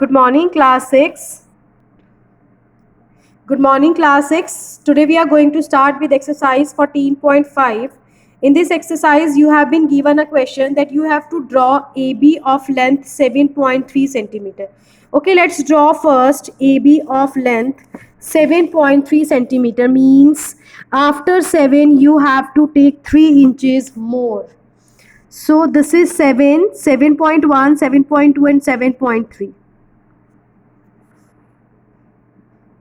Good morning, class 6. Good morning, class 6. Today we are going to start with exercise 14.5. In this exercise, you have been given a question that you have to draw AB of length 7.3 centimeter. Okay, let's draw first AB of length 7.3 centimeter means after 7 you have to take 3 inches more. So this is 7, 7.1, 7.2 and 7.3.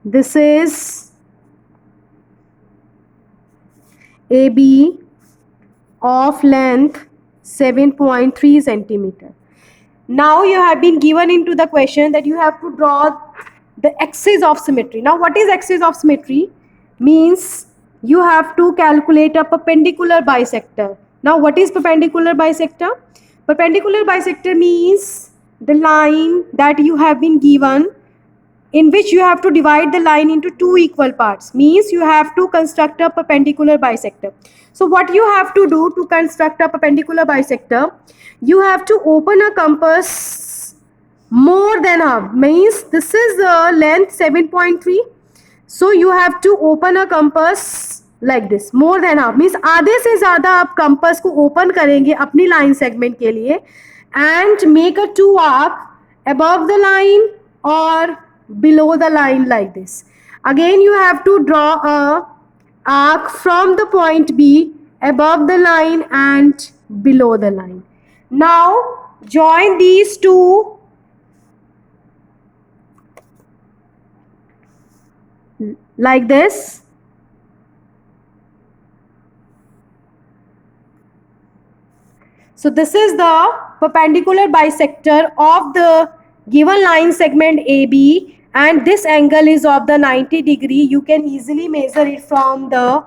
This is AB of length 7.3 centimeter. Now you have been given into the question that you have to draw the axis of symmetry. Now what is axis of symmetry? Means you have to calculate a perpendicular bisector. Now what is perpendicular bisector? Perpendicular bisector means the line that you have been given in which you have to divide the line into two equal parts, means you have to construct a perpendicular bisector. So what you have to do to construct a perpendicular bisector, you have to open a compass more than half, means this is length 7.3, so you have to open a compass like this, more than half means आधे से ज़्यादा आप compass को open करेंगे अपनी line segment के लिए and make a two arc above the line or below the line like this. Again you have to draw a arc from the point B above the line and below the line. Now join these two like this. So this is the perpendicular bisector of the given line segment AB, and this angle is of the 90 degree. You can easily measure it from the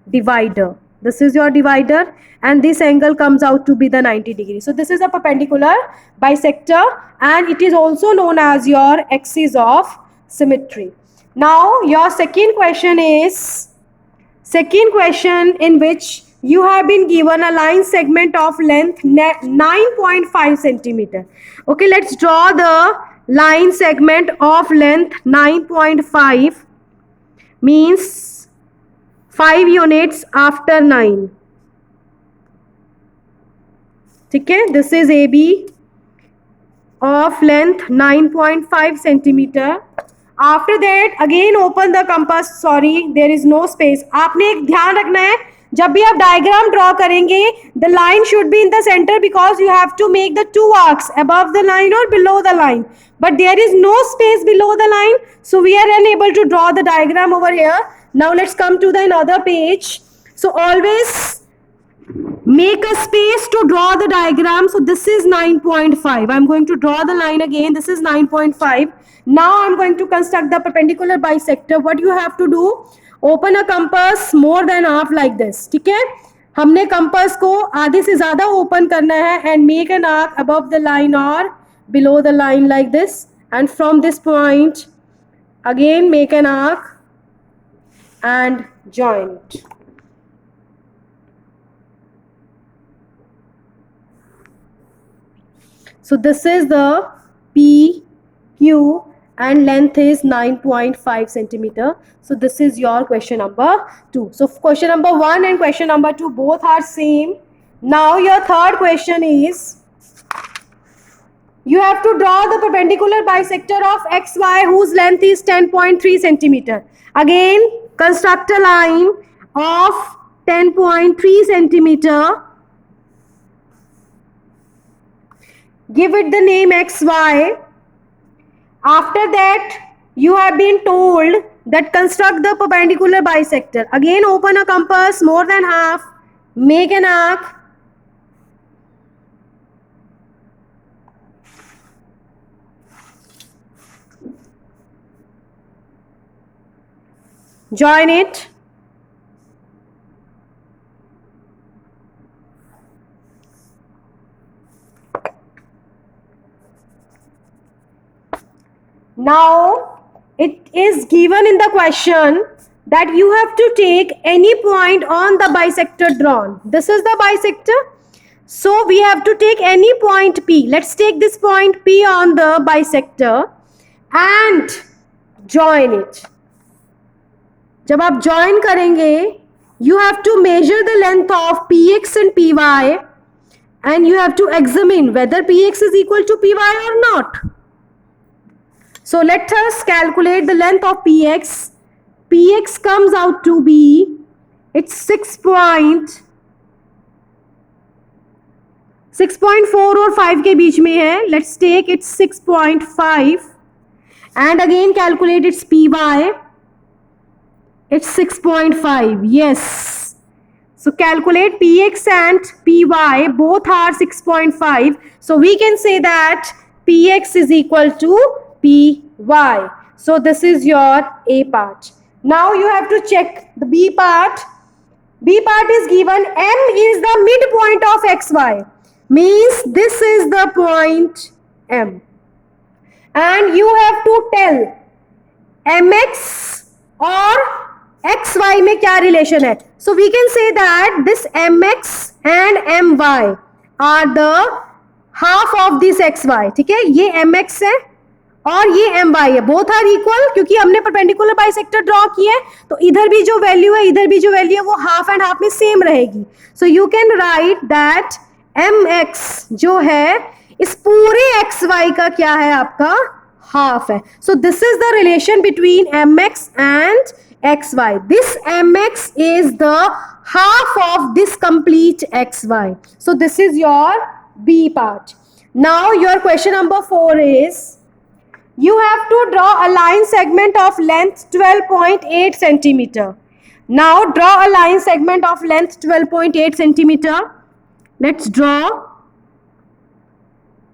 divider. This is your divider and this angle comes out to be the 90 degree. So this is a perpendicular bisector and it is also known as your axis of symmetry. Now your second question in which you have been given a line segment of length 9.5 centimeter. Okay, let's draw the line segment of length 9.5 means 5 units after 9. Okay, this is AB of length 9.5 centimeter. After that again open the compass. Sorry, there is no space. आपने एक ध्यान रखना है जब भी आप diagram draw करेंगे the line should be in the center because you have to make the two arcs above the line or below the line, but there is no space below the line, so we are unable to draw the diagram over here. Now let's come to the another page. So always make a space to draw the diagram. So this is 9.5. I'm going to draw the line again. This is 9.5. Now I'm going to construct the perpendicular bisector. What you have to do, open a compass more than half like this. ठीक है, हमने compass को आधे से ज़्यादा open करना है and make an arc above the line or below the line like this, and from this point again make an arc and join it. So this is the PQ and length is 9.5 centimeter. So this is your question number 2. So question number 1 and question number 2 both are same. Now your third question is, you have to draw the perpendicular bisector of XY whose length is 10.3 centimeter. Again construct a line of 10.3 centimeter. Give it the name XY. After that, you have been told that construct the perpendicular bisector. Again, open a compass more than half, make an arc. Join it. Now it is given in the question that you have to take any point on the bisector drawn. This is the bisector. So we have to take any point P. Let's take this point P on the bisector. and join it. जब आप join करेंगे, you have to measure the length of px and py and you have to examine whether px is equal to py or not. So let us calculate the length of px. Px comes out to be, it's 6.4 और 5 के बीच में है. Let's take it 6.5 and again calculate its py. It's 6.5. Yes. So calculate px and py, both are 6.5. So we can say that px is equal to py. So this is your A part. Now you have to check the B part. B part is given M is the midpoint of xy. Means this is the point M. And you have to tell mx or xy में क्या relation है. So we can say that this mx and my are the half of this xy. ठीक है, ये mx है और ये my है. बोथ आर इक्वल क्योंकि हमने परपेंडिकुलर बाइसेक्टर ड्रॉ किया है, तो इधर भी जो वैल्यू है इधर भी जो वैल्यू है वो हाफ एंड हाफ में सेम रहेगी. So you can write that mx जो है इस पूरे xy का क्या है, आपका हाफ है. सो this is the relation between mx and xy. This mx is the half of this complete xy. So this is your B part. Now your question number 4 is, you have to draw a line segment of length 12.8 centimeter. Now draw a line segment of length 12.8 centimeter. Let's draw.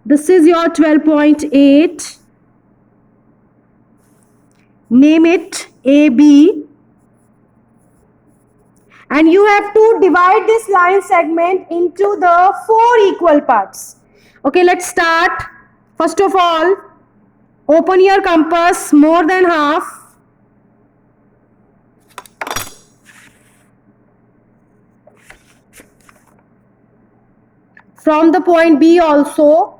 This is your 12.8. Name it AB. And you have to divide this line segment into the 4 equal parts. Okay, let's start. First of all, open your compass more than half. From the point B also.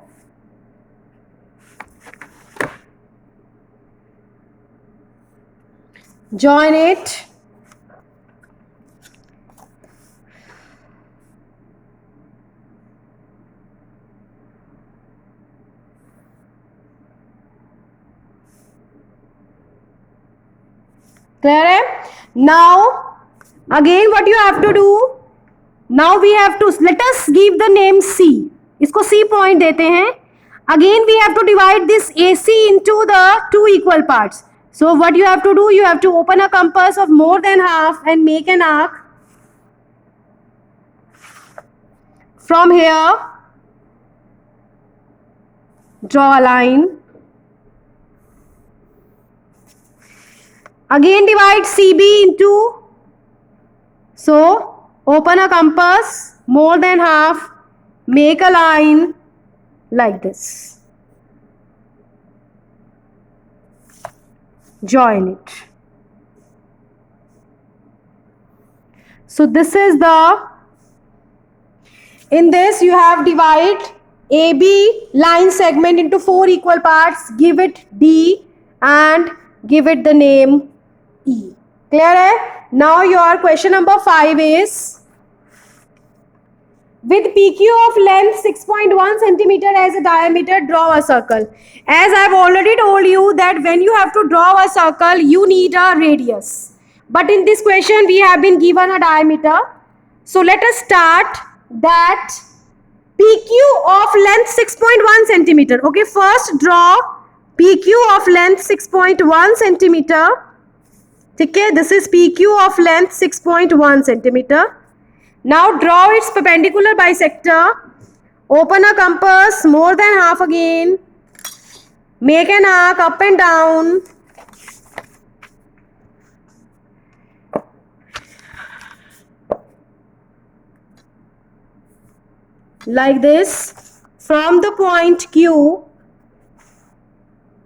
Join it. Clear है? Now again what you have to do, now we have to, let us give the name C. इसको C point देते हैं. Again we have to divide this AC into the 2 equal parts. So what you have to do, you have to open a compass of more than half and make an arc. From here, draw a line. Again divide CB into, so open a compass more than half, make a line like this. Join it. So this is the, in this you have divide AB line segment into 4 equal parts, give it D and give it the name E. Clear hai? Now your question number 5 is, with PQ of length 6.1 centimeter as a diameter, draw a circle. As I have already told you that when you have to draw a circle, you need a radius. But in this question, we have been given a diameter. So let us start that PQ of length 6.1 centimeter. Okay, first draw PQ of length 6.1 centimeter. Okay, this is PQ of length 6.1 centimeter. Now draw its perpendicular bisector. Open a compass more than half again. Make an arc up and down. Like this from the point Q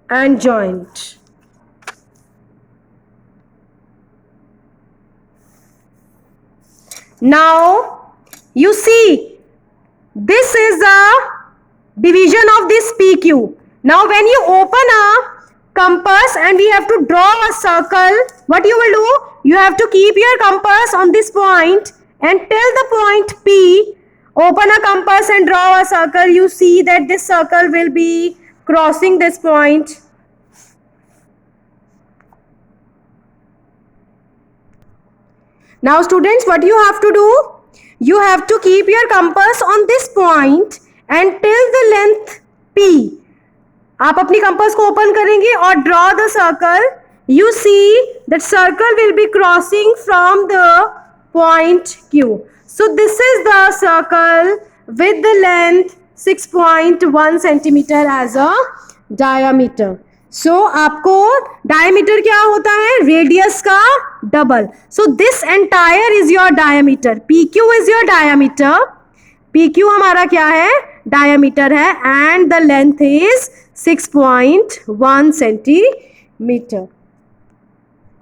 and join it. Now you see this is the division of this PQ. Now when you open a compass and we have to draw a circle. What you will do? You have to keep your compass on this point and till the point P, open a compass and draw a circle. You see that this circle will be crossing this point. Now students, what you have to do? You have to keep your compass on this point and till the length P. आप अपनी compass को open करेंगे और draw the circle. You see that circle will be crossing from the point Q. So this is the circle with the length 6.1 centimetre as a diameter. So आपको diameter क्या होता है? Radius का double. So this entire is your diameter. PQ is your diameter. PQ हमारा क्या है? Diameter है and the length is 6.1 centimetre.